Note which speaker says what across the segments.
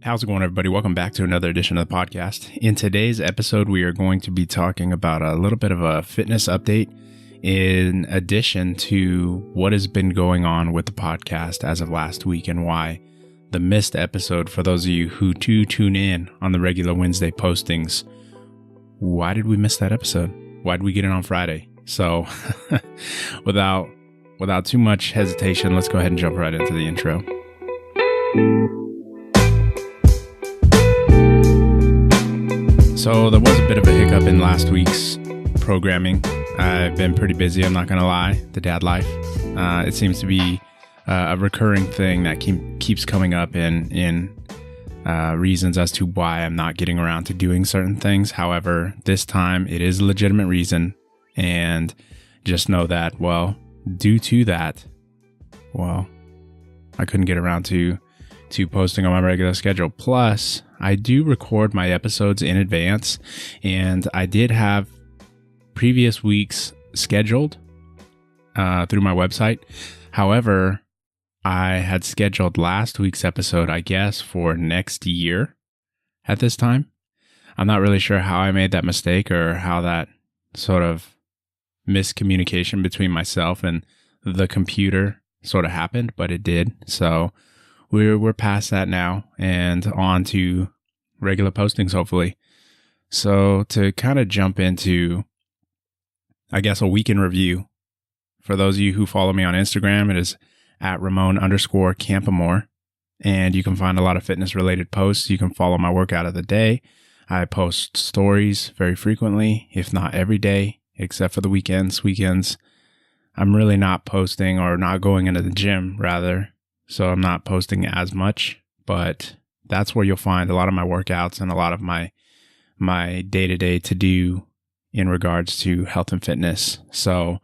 Speaker 1: How's it going, everybody? Welcome back to another edition of the podcast. In today's episode, we are going to be talking about a little bit of a fitness update in addition to what has been going on with the podcast as of last week and why the missed episode, for those of you who do tune in on the regular Wednesday postings, why did we miss that episode? Why did we get it on Friday? So without too much hesitation, let's go ahead and jump right into the intro. So there was a bit of a hiccup in last week's programming. I've been pretty busy, I'm not going to lie, the dad life. It seems to be a recurring thing that keeps coming up in reasons as to why I'm not getting around to doing certain things. However, this time it is a legitimate reason, and just know that, well, due to that, well, I couldn't get around to posting on my regular schedule. Plus, I do record my episodes in advance, and I did have previous weeks scheduled through my website. However, I had scheduled last week's episode, I guess, for next year at this time. I'm not really sure how I made that mistake or how that sort of miscommunication between myself and the computer sort of happened, but it did. So we're past that now and on to regular postings, hopefully. So to kind of jump into, I guess, a week in review, for those of you who follow me on Instagram, it is at Ramon_Campamore, and you can find a lot of fitness related posts. You can follow my workout of the day. I post stories very frequently, if not every day, except for the weekends. Weekends, I'm really not posting or not going into the gym, rather. So I'm not posting as much, but that's where you'll find a lot of my workouts and a lot of my day-to-day to-do in regards to health and fitness. So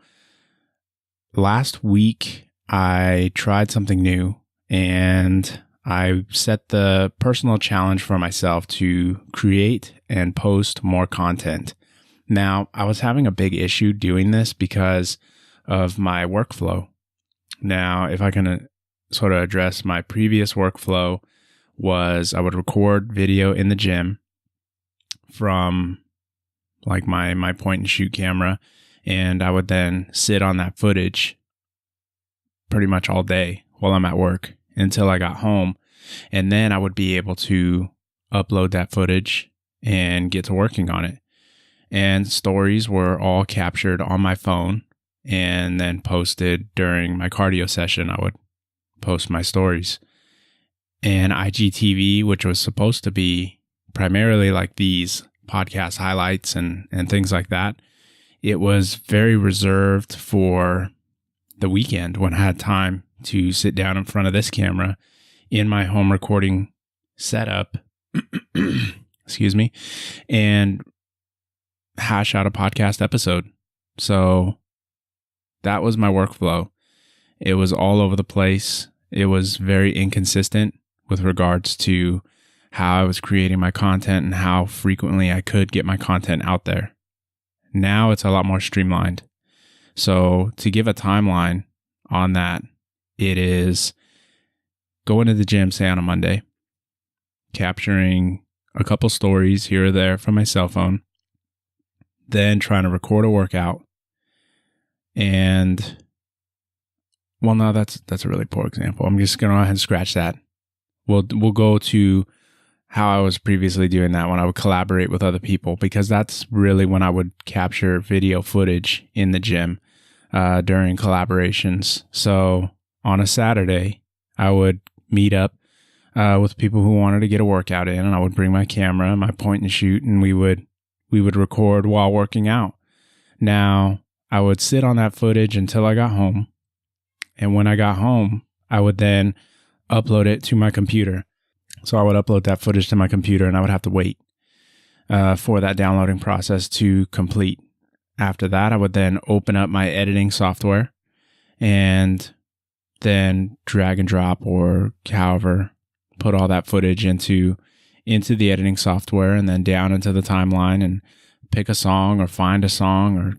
Speaker 1: last week, I tried something new, and I set the personal challenge for myself to create and post more content. Now, I was having a big issue doing this because of my workflow. Now, if I can sort of address my previous workflow, was I would record video in the gym from like my point and shoot camera, and I would then sit on that footage pretty much all day while I'm at work until I got home, and then I would be able to upload that footage and get to working on it. And stories were all captured on my phone and then posted during my cardio session. I would post my stories. And IGTV, which was supposed to be primarily like these podcast highlights and things like that, it was very reserved for the weekend when I had time to sit down in front of this camera in my home recording setup, excuse me, and hash out a podcast episode. So that was my workflow. It was all over the place. It was very inconsistent with regards to how I was creating my content and how frequently I could get my content out there. Now it's a lot more streamlined. So to give a timeline on that, it is going to the gym, say on a Monday, capturing a couple stories here or there from my cell phone, then trying to record a workout, and well, no, that's a really poor example. I'm just going to go ahead and scratch that. We'll go to how I was previously doing that when I would collaborate with other people, because that's really when I would capture video footage in the gym during collaborations. So on a Saturday, I would meet up with people who wanted to get a workout in, and I would bring my camera, my point and shoot, and we would record while working out. Now, I would sit on that footage until I got home. And when I got home, I would then upload it to my computer. So I would upload that footage to my computer, and I would have to wait for that downloading process to complete. After that, I would then open up my editing software and then drag and drop, or however, put all that footage into the editing software and then down into the timeline and pick a song or find a song or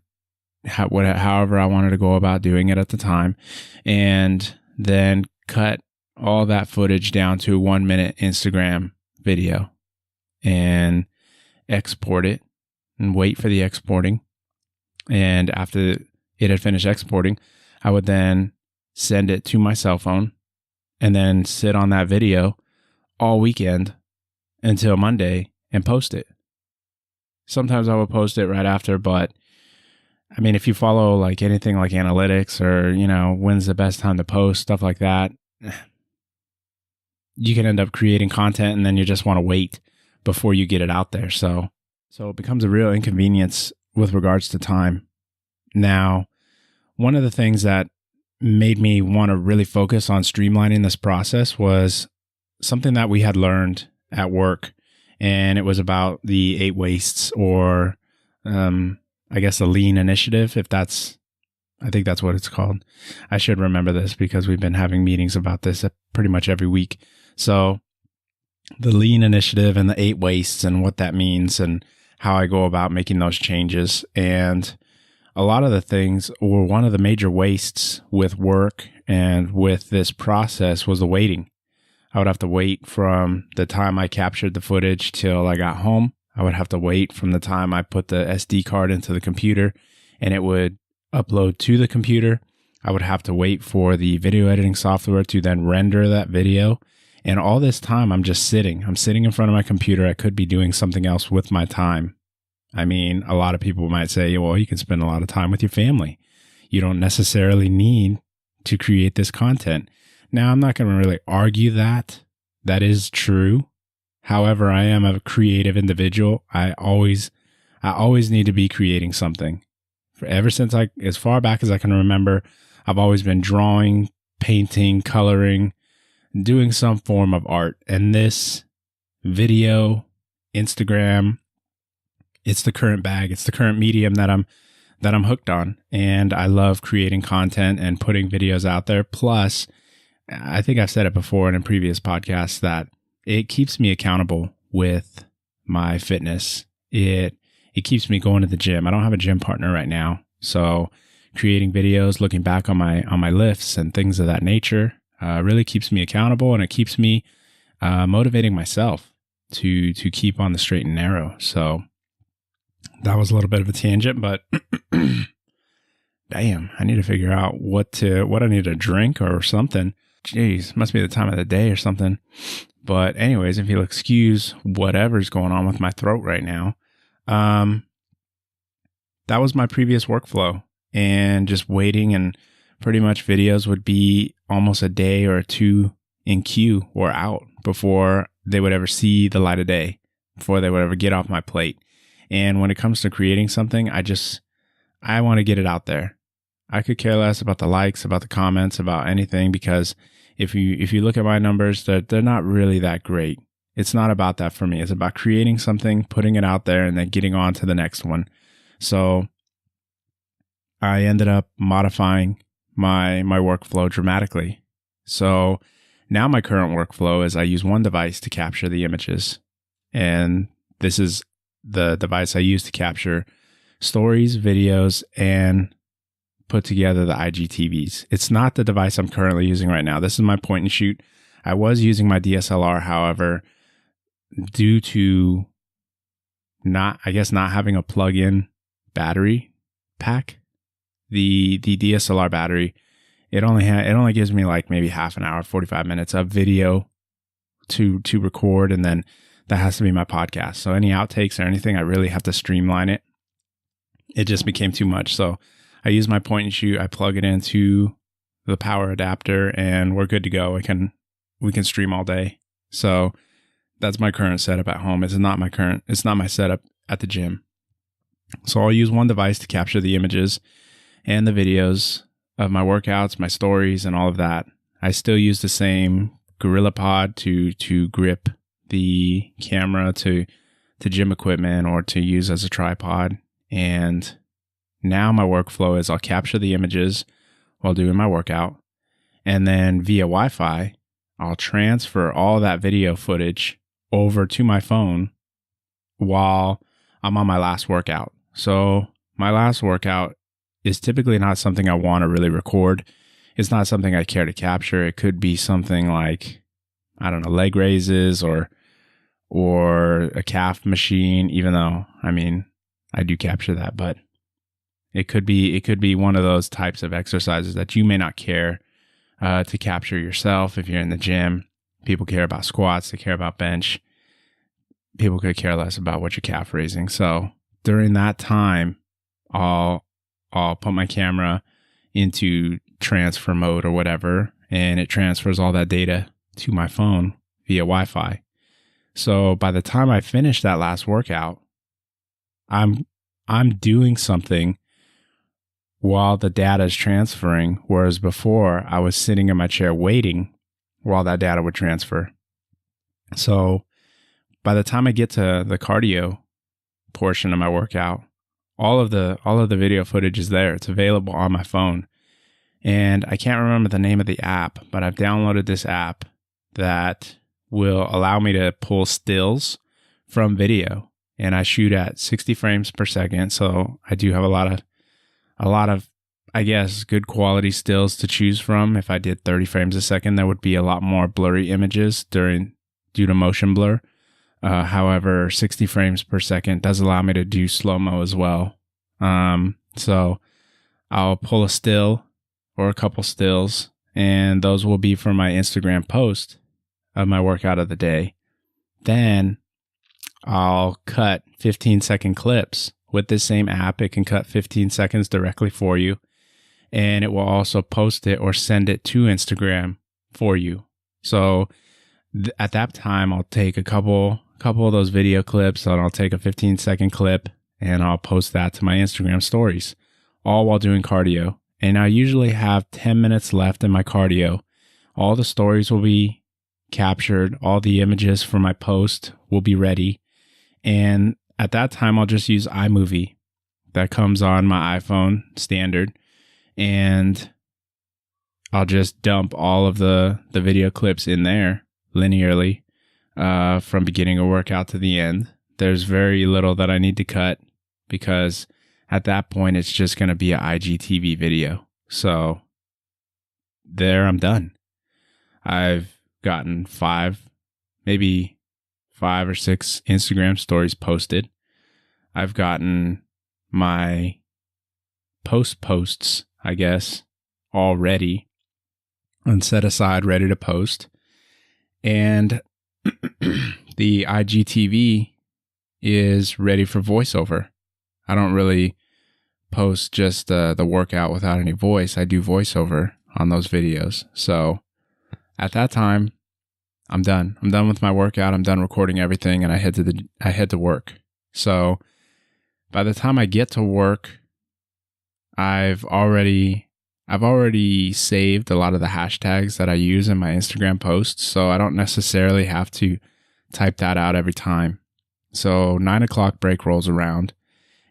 Speaker 1: however I wanted to go about doing it at the time, and then cut all that footage down to a 1-minute Instagram video and export it and wait for the exporting. And after it had finished exporting, I would then send it to my cell phone and then sit on that video all weekend until Monday and post it. Sometimes I would post it right after, but I mean, if you follow like anything like analytics or, when's the best time to post, stuff like that, you can end up creating content and then you just want to wait before you get it out there. So it becomes a real inconvenience with regards to time. Now, one of the things that made me want to really focus on streamlining this process was something that we had learned at work. And it was about the 8 wastes, or I guess the lean initiative, I think that's what it's called. I should remember this because we've been having meetings about this pretty much every week. So the lean initiative and the 8 wastes and what that means and how I go about making those changes. And a lot of the things, or one of the major wastes with work and with this process, was the waiting. I would have to wait from the time I captured the footage till I got home. I would have to wait from the time I put the SD card into the computer and it would upload to the computer. I would have to wait for the video editing software to then render that video. And all this time I'm just sitting. I'm sitting in front of my computer. I could be doing something else with my time. I mean, a lot of people might say, well, you can spend a lot of time with your family. You don't necessarily need to create this content. Now, I'm not going to really argue that. That is true. However, I am a creative individual. I always need to be creating something. As far back as I can remember, I've always been drawing, painting, coloring, doing some form of art. And this video, Instagram, it's the current bag. It's the current medium that I'm hooked on. And I love creating content and putting videos out there. Plus, I think I've said it before in a previous podcast that it keeps me accountable with my fitness. It keeps me going to the gym. I don't have a gym partner right now. So creating videos, looking back on my lifts and things of that nature really keeps me accountable, and it keeps me motivating myself to keep on the straight and narrow. So that was a little bit of a tangent, but damn, I need to figure out what I need to drink or something. Jeez, must be the time of the day or something. But anyways, if you'll excuse whatever's going on with my throat right now, that was my previous workflow, and just waiting, and pretty much videos would be almost a day or 2 in queue or out before they would ever see the light of day, before they would ever get off my plate. And when it comes to creating something, I want to get it out there. I could care less about the likes, about the comments, about anything, because if you look at my numbers, they're not really that great. It's not about that for me. It's about creating something, putting it out there, and then getting on to the next one. So I ended up modifying my workflow dramatically. So now my current workflow is I use one device to capture the images. And this is the device I use to capture stories, videos, and put together the IGTVs. It's not the device I'm currently using right now. This is my point and shoot. I was using my DSLR, however, due to not having a plug-in battery pack, the DSLR battery, it only gives me like maybe half an hour, 45 minutes of video to record, and then that has to be my podcast. So any outtakes or anything, I really have to streamline it. It just became too much. So I use my point and shoot. I plug it into the power adapter, and we're good to go. We can stream all day. So that's my current setup at home. It's not my setup at the gym. So I'll use one device to capture the images and the videos of my workouts, my stories, and all of that. I still use the same GorillaPod to grip the camera to gym equipment or to use as a tripod. And now my workflow is I'll capture the images while doing my workout, and then via Wi-Fi, I'll transfer all that video footage over to my phone while I'm on my last workout. So my last workout is typically not something I want to really record. It's not something I care to capture. It could be something like, I don't know, leg raises or or a calf machine, even though, I mean, I do capture that, but it could be one of those types of exercises that you may not care to capture yourself. If you're in the gym, people care about squats, they care about bench. People could care less about what you're calf raising. So during that time, I'll put my camera into transfer mode or whatever, and it transfers all that data to my phone via Wi-Fi. So by the time I finish that last workout, I'm doing something while the data is transferring, whereas before I was sitting in my chair waiting while that data would transfer. So by the time I get to the cardio portion of my workout, all of the video footage is there. It's available on my phone. And I can't remember the name of the app, but I've downloaded this app that will allow me to pull stills from video. And I shoot at 60 frames per second. So I do have a lot of, I guess, good quality stills to choose from. If I did 30 frames a second, there would be a lot more blurry images due to motion blur. However, 60 frames per second does allow me to do slow-mo as well. So I'll pull a still or a couple stills, and those will be for my Instagram post of my workout of the day. Then I'll cut 15-second clips. With this same app, it can cut 15 seconds directly for you, and it will also post it or send it to Instagram for you. So at that time, I'll take a couple of those video clips, and I'll take a 15-second clip, and I'll post that to my Instagram stories, all while doing cardio. And I usually have 10 minutes left in my cardio. All the stories will be captured. All the images for my post will be ready. And at that time, I'll just use iMovie that comes on my iPhone standard. And I'll just dump all of the video clips in there linearly from beginning a workout to the end. There's very little that I need to cut because at that point, it's just going to be an IGTV video. So there, I'm done. I've gotten maybe five or six Instagram stories posted. I've gotten my posts, I guess, all ready and set aside, ready to post. And the IGTV is ready for voiceover. I don't really post just the workout without any voice. I do voiceover on those videos. So at that time, I'm done. I'm done with my workout. I'm done recording everything, and I head to work. So by the time I get to work, I've already saved a lot of the hashtags that I use in my Instagram posts, so I don't necessarily have to type that out every time. So 9 o'clock break rolls around,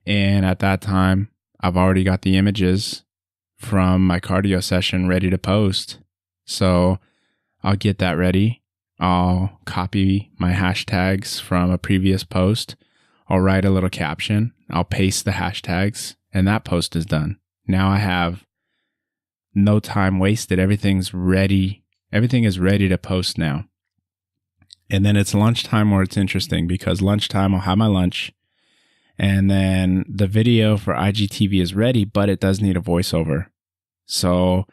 Speaker 1: and at that time, I've already got the images from my cardio session ready to post. So I'll get that ready. I'll copy my hashtags from a previous post. I'll write a little caption. I'll paste the hashtags, and that post is done. Now I have no time wasted. Everything's ready. Everything is ready to post now. And then it's lunchtime where it's interesting, because lunchtime I'll have my lunch, and then the video for IGTV is ready, but it does need a voiceover. So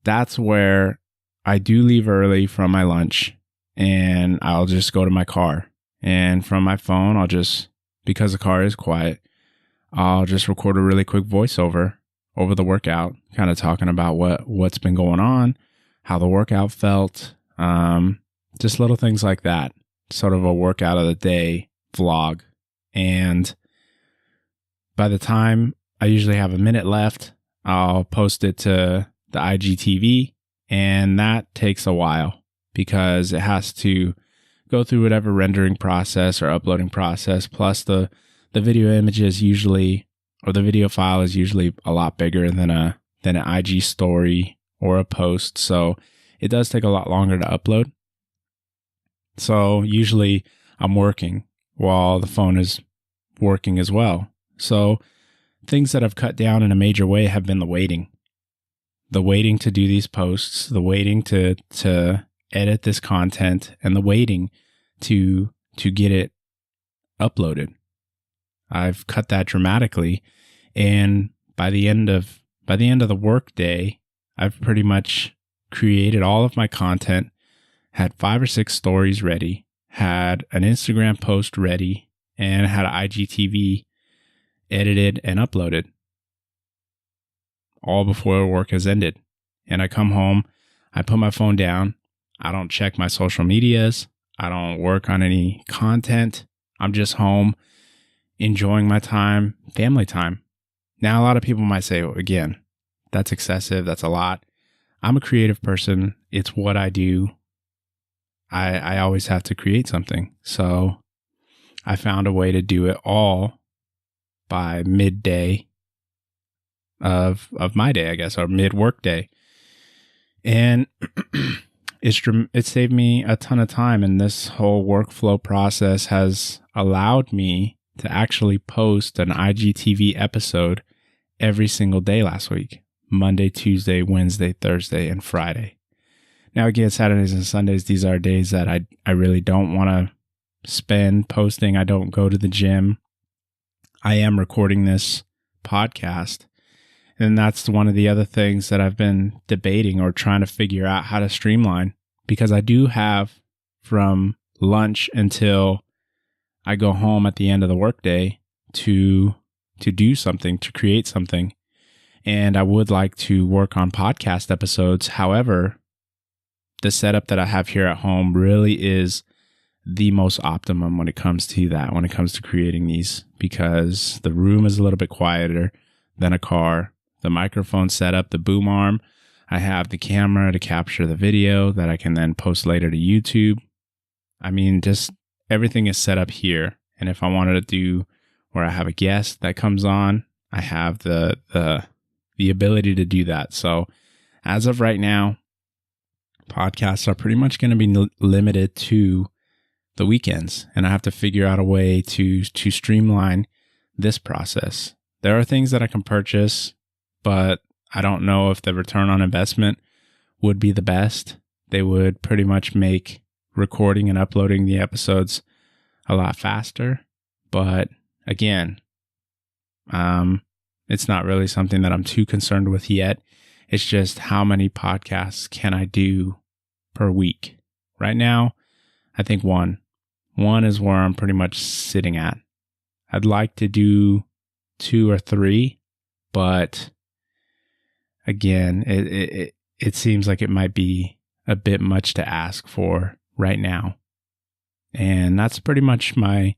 Speaker 1: that's where I do leave early from my lunch, and I'll just go to my car. And from my phone, because the car is quiet, I'll just record a really quick voiceover over the workout, kind of talking about what's been going on, how the workout felt, just little things like that. Sort of a workout of the day vlog. And by the time I usually have a minute left, I'll post it to the IGTV, and that takes a while because it has to go through whatever rendering process or uploading process. Plus the video image is usually, or the video file is usually a lot bigger than an IG story or a post. So it does take a lot longer to upload. So usually I'm working while the phone is working as well. So things that I've cut down in a major way have been the waiting. The waiting to do these posts, the waiting to edit this content, and the waiting to to get it uploaded. I've cut that dramatically, and by the end of the work day, I've pretty much created all of my content, had 5 or 6 stories ready, had an Instagram post ready, and had an IGTV edited and uploaded, all before work has ended. And I come home, I put my phone down, I don't check my social medias, I don't work on any content. I'm just home enjoying my time, family time. Now, a lot of people might say, again, that's excessive, that's a lot. I'm a creative person. It's what I do. I always have to create something. So I found a way to do it all by midday of my day, I guess, or mid-work day. And it saved me a ton of time. And this whole workflow process has allowed me to actually post an IGTV episode every single day last week. Monday, Tuesday, Wednesday, Thursday, and Friday. Now, again, Saturdays and Sundays, these are days that I really don't want to spend posting. I don't go to the gym. I am recording this podcast. And that's one of the other things that I've been debating or trying to figure out how to streamline, because I do have from lunch until I go home at the end of the workday to do something, to create something. And I would like to work on podcast episodes. However, the setup that I have here at home really is the most optimum when it comes to that, when it comes to creating these, because the room is a little bit quieter than a car. The microphone setup, the boom arm, I have the camera to capture the video that I can then post later to YouTube. I mean, just everything is set up here. And if I wanted to do where I have a guest that comes on, I have the ability to do that. So as of right now, podcasts are pretty much going to be limited to the weekends, and I have to figure out a way to streamline this process. There are things that I can purchase, but I don't know if the return on investment would be the best. They would pretty much make recording and uploading the episodes a lot faster. But again, it's not really something that I'm too concerned with yet. It's just how many podcasts can I do per week? Right now, I think one. One is where I'm pretty much sitting at. I'd like to do 2 or 3, but again, it seems like it might be a bit much to ask for right now. And that's pretty much been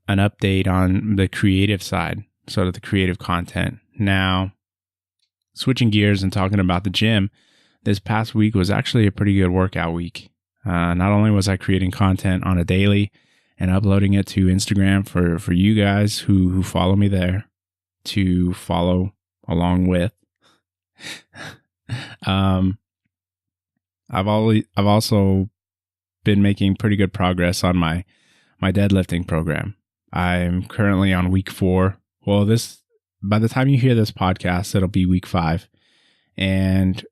Speaker 1: an update on the creative side, sort of the creative content. Now, switching gears and talking about the gym, this past week was actually a pretty good workout week. Not only was I creating content on a daily and uploading it to Instagram for you guys who follow me there to follow along with. I've also been making pretty good progress on my deadlifting program. I'm currently on week 4. Well, by the time you hear this podcast, it'll be week 5. And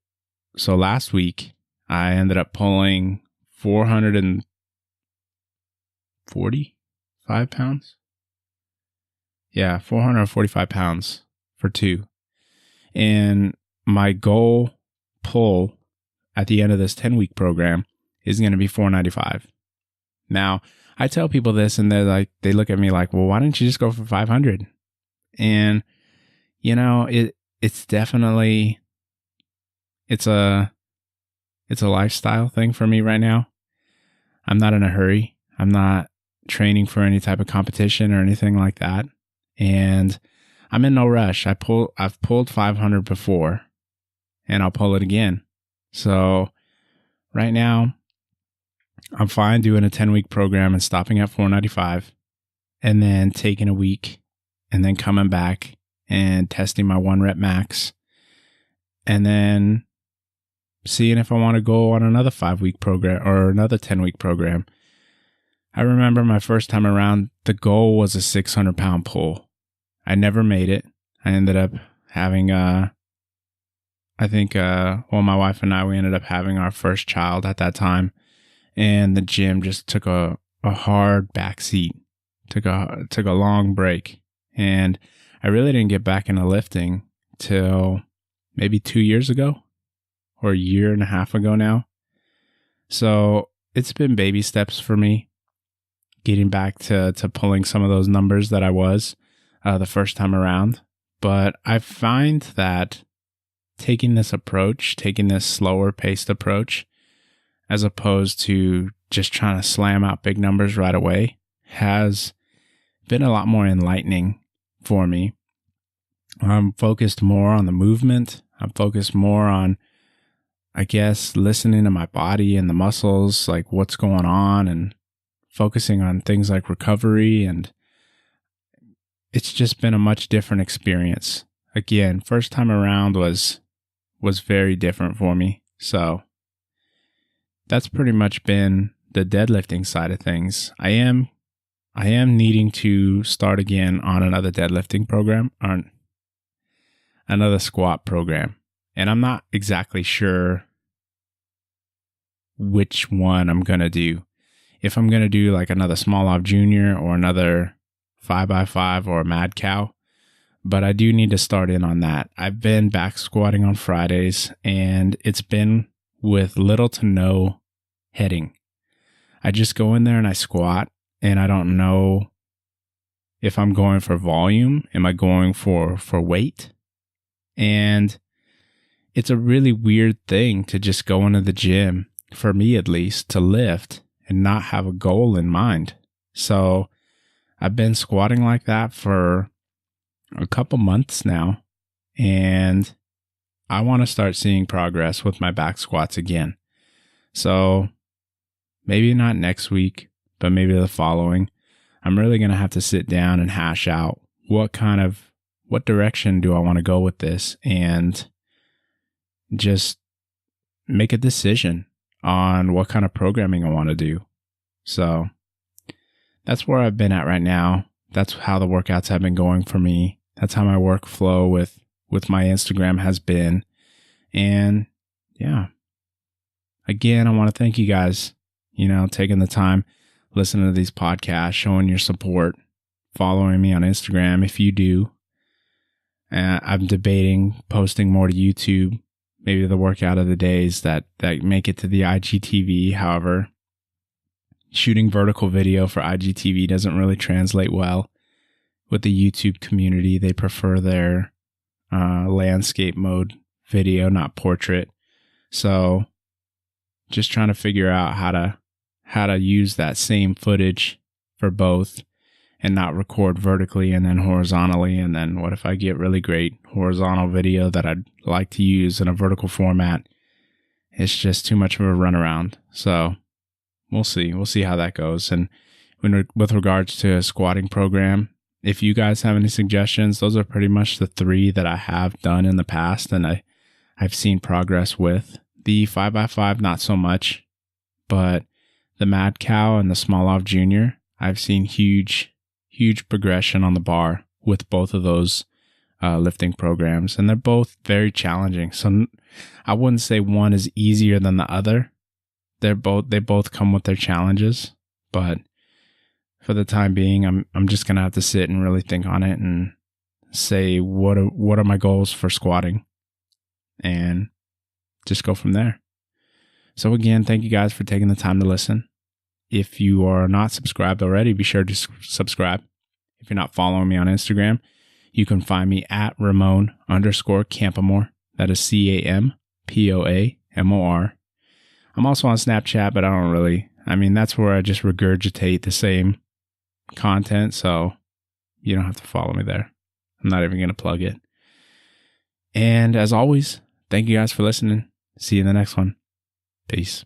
Speaker 1: so last week I ended up pulling 445 pounds. Yeah, 445 pounds for 2. And my goal pull at the end of this 10-week program is going to be 495. Now, I tell people this and they look at me like, well, why didn't you just go for 500? And, it's definitely, it's a lifestyle thing for me right now. I'm not in a hurry. I'm not training for any type of competition or anything like that. And I'm in no rush. I've pulled 500 before, and I'll pull it again. So right now, I'm fine doing a 10-week program and stopping at 495, and then taking a week, and then coming back and testing my 1 rep max, and then seeing if I want to go on another 5-week program or another 10-week program. I remember my first time around, the goal was a 600-pound pull. I never made it. I ended up having, my wife and I, we ended up having our first child at that time. And the gym just took a a hard backseat, took a long break, and I really didn't get back into lifting till maybe 2 years ago or a year and a half ago now. So it's been baby steps for me, getting back to pulling some of those numbers that I was the first time around. But I find that taking this slower paced approach, as opposed to just trying to slam out big numbers right away, has been a lot more enlightening for me. I'm focused more on the movement. I'm focused more on, I guess, listening to my body and the muscles, like what's going on, and focusing on things like recovery. And it's just been a much different experience. Again, first time around was very different for me. So that's pretty much been the deadlifting side of things. I am needing to start again on another deadlifting program, on another squat program. And I'm not exactly sure which one I'm going to do. If I'm going to do like another Smolov Junior or another 5x5 or a Mad Cow. But I do need to start in on that. I've been back squatting on Fridays, and it's been with little to no heading. I just go in there and I squat, and I don't know if I'm going for volume. Am I going for weight? And it's a really weird thing to just go into the gym, for me at least, to lift and not have a goal in mind. So I've been squatting like that for a couple months now, and I want to start seeing progress with my back squats again. So maybe not next week, but maybe the following. I'm really going to have to sit down and hash out what direction do I want to go with this, and just make a decision on what kind of programming I want to do. So that's where I've been at right now. That's how the workouts have been going for me. That's how my workflow with my Instagram has been. And yeah, again, I want to thank you guys, taking the time, listening to these podcasts, showing your support, following me on Instagram if you do. I'm debating posting more to YouTube, maybe the workout of the days that make it to the IGTV. However, shooting vertical video for IGTV doesn't really translate well with the YouTube community. They prefer their landscape mode video, not portrait. So just trying to figure out how to use that same footage for both and not record vertically and then horizontally. And then what if I get really great horizontal video that I'd like to use in a vertical format? It's just too much of a runaround. So we'll see. We'll see how that goes. And with regards to a squatting program, if you guys have any suggestions, those are pretty much the 3 that I have done in the past and I've seen progress with. The 5x5, not so much, but the Mad Cow and the Smolov Junior, I've seen huge progression on the bar with both of those lifting programs, and they're both very challenging. So I wouldn't say one is easier than the other. They both come with their challenges, but for the time being, I'm just gonna have to sit and really think on it and say what are my goals for squatting, and just go from there. So again, thank you guys for taking the time to listen. If you are not subscribed already, be sure to subscribe. If you're not following me on Instagram, you can find me at Ramon_Campamore. That is CAMPOAMOR. I'm also on Snapchat, but that's where I just regurgitate the same content, so you don't have to follow me there. I'm not even going to plug it. And as always, thank you guys for listening. See you in the next one. Peace.